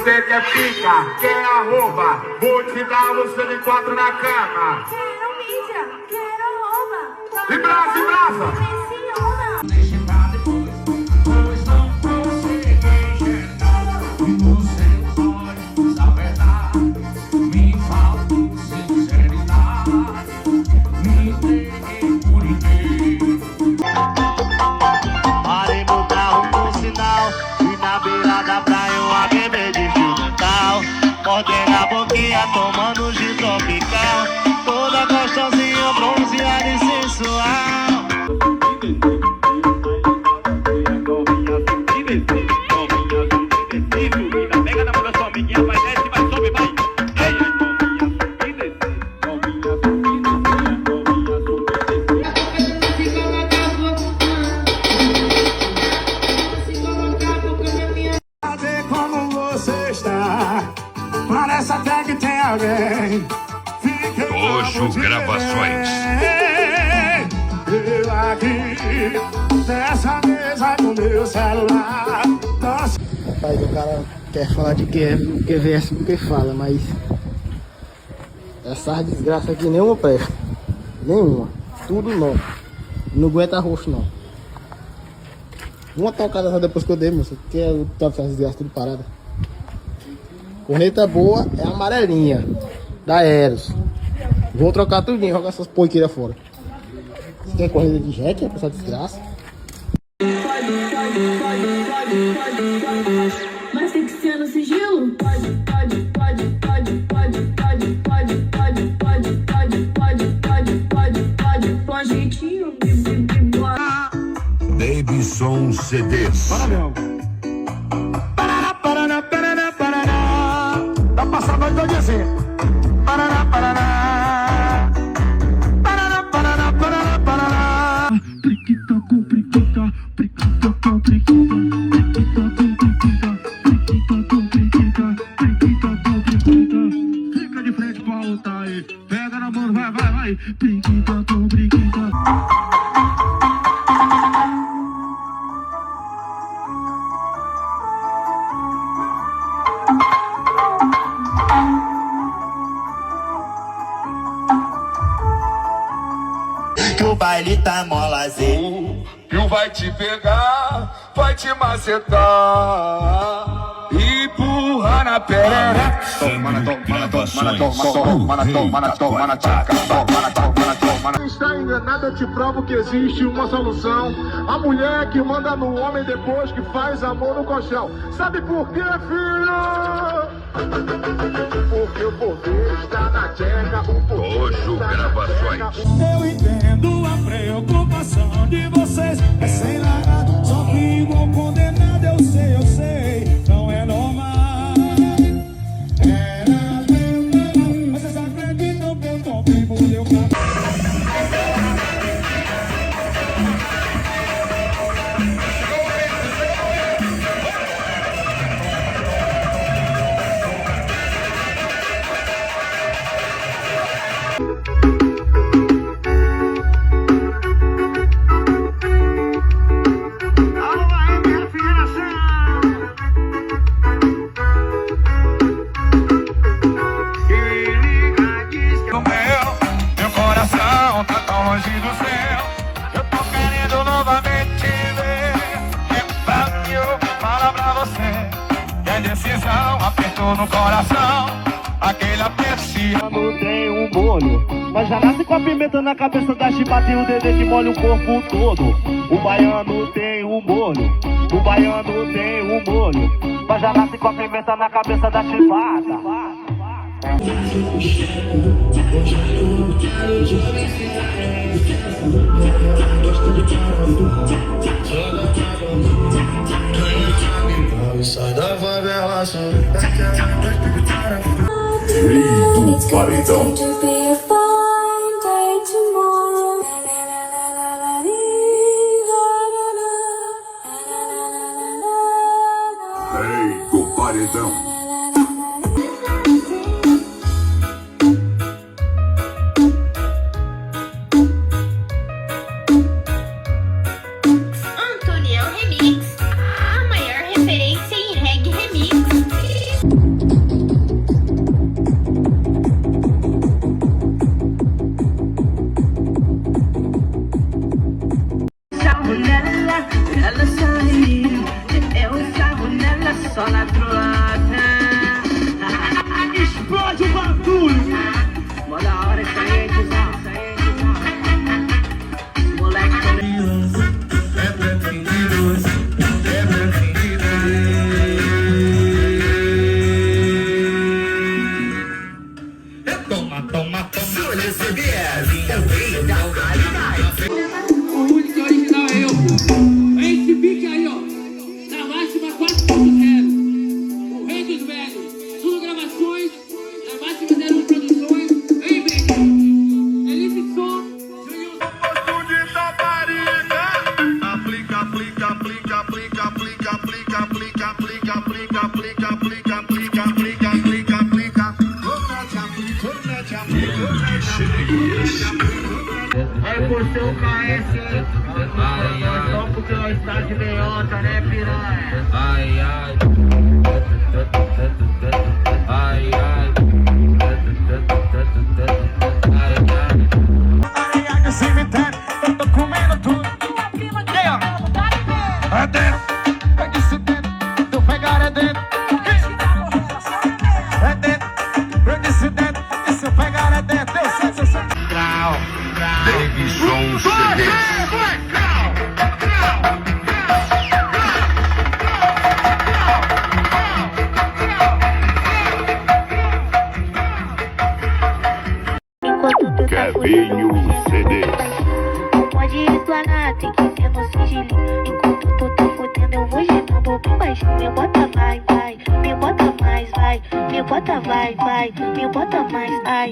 você quer pica, quer arroba, vou te dar você de 4 na cama. Quero mídia, quero arroba. E brasa, e brasa. Pressiona. Parei meu carro no sinal e na beira da praia uma bebê de fio dental, mordendo a boquinha, tomando gin tropical, toda gostosinha, bronzeada e sensual. Pega na mão da sua amiguinha, vai desce, vai sobe, vai. Parece até que tem alguém. Oxo Gravações. Eu aqui nessa mesa com meu celular. Rapaz, o cara quer falar de QVS porque fala, mas essas desgraças aqui nenhuma presta. Nenhuma. Tudo não. Não aguenta roxo não. Uma tocada só depois que eu dei, moça. Que é o tanto essas desgraças tudo parada. Corneta boa é a amarelinha da Eros. Vou trocar tudinho, jogar essas porqueiras fora. Você quer corrida de jet? É essa desgraça. Mas tem que ser no sigilo? Com jeitinho. Baby Som CDs. Tá passando aí todo assim. Paraná, paraná. Paraná, paraná, paraná, paraná. Priquita com priquita, priquita com priquita, priquita com priquita, priquita com priquita, priquita com priquita. Fica de frente pra lutar aí. Pega na mão, vai, vai, vai. Priquita com priquita. Que o baile tá molazinho, E vai te pegar, vai te macetar e empurrar na perna. Está enganado, eu te provo que existe uma solução. A mulher que manda no homem depois que faz amor no colchão. Sabe por quê, filho? Porque o poder está na tcheca, o poder Oxo está na Gravações. tcheca. Eu entendo a preocupação de vocês. É sem largado, só vivo ou condenado, eu sei, não é normal. Era meu, vocês acreditam que eu tô vivo, deu pra... Meu coração tá tão longe do céu. Eu tô querendo novamente te ver. E eu vou falar pra você que a decisão apertou no coração. Aquele aperto. não tem um molho, mas já nasce com a pimenta na cabeça da chibata e o dedê que molha o corpo todo. O baiano tem um molho, o baiano tem um molho, mas já nasce com a pimenta na cabeça da chibata. Sai da favela, Rei do Paredão. Rei do Paredão. Antoniel Remix, a maior referência em reggae remix. seu KS, só porque nós está de meiota, né, piranha? Ai, ai. Ai, ai. Areia de cemitério, eu tô comendo tudo. Aí, ó. É dentro, é de cemitério, tu pegar é dentro. É dentro, é de cemitério, e se eu pegar é dentro. Eu sei. Grau, grau. Davidson CDs. Enquanto tu tá Kevinho CDs. pode explanar, tem que ser no sigilinho. Enquanto tu tá fudendo, eu vou girando bem baixinho. Me bota vai, vai, me bota mais, vai, me bota vai, vai, me bota mais, ai.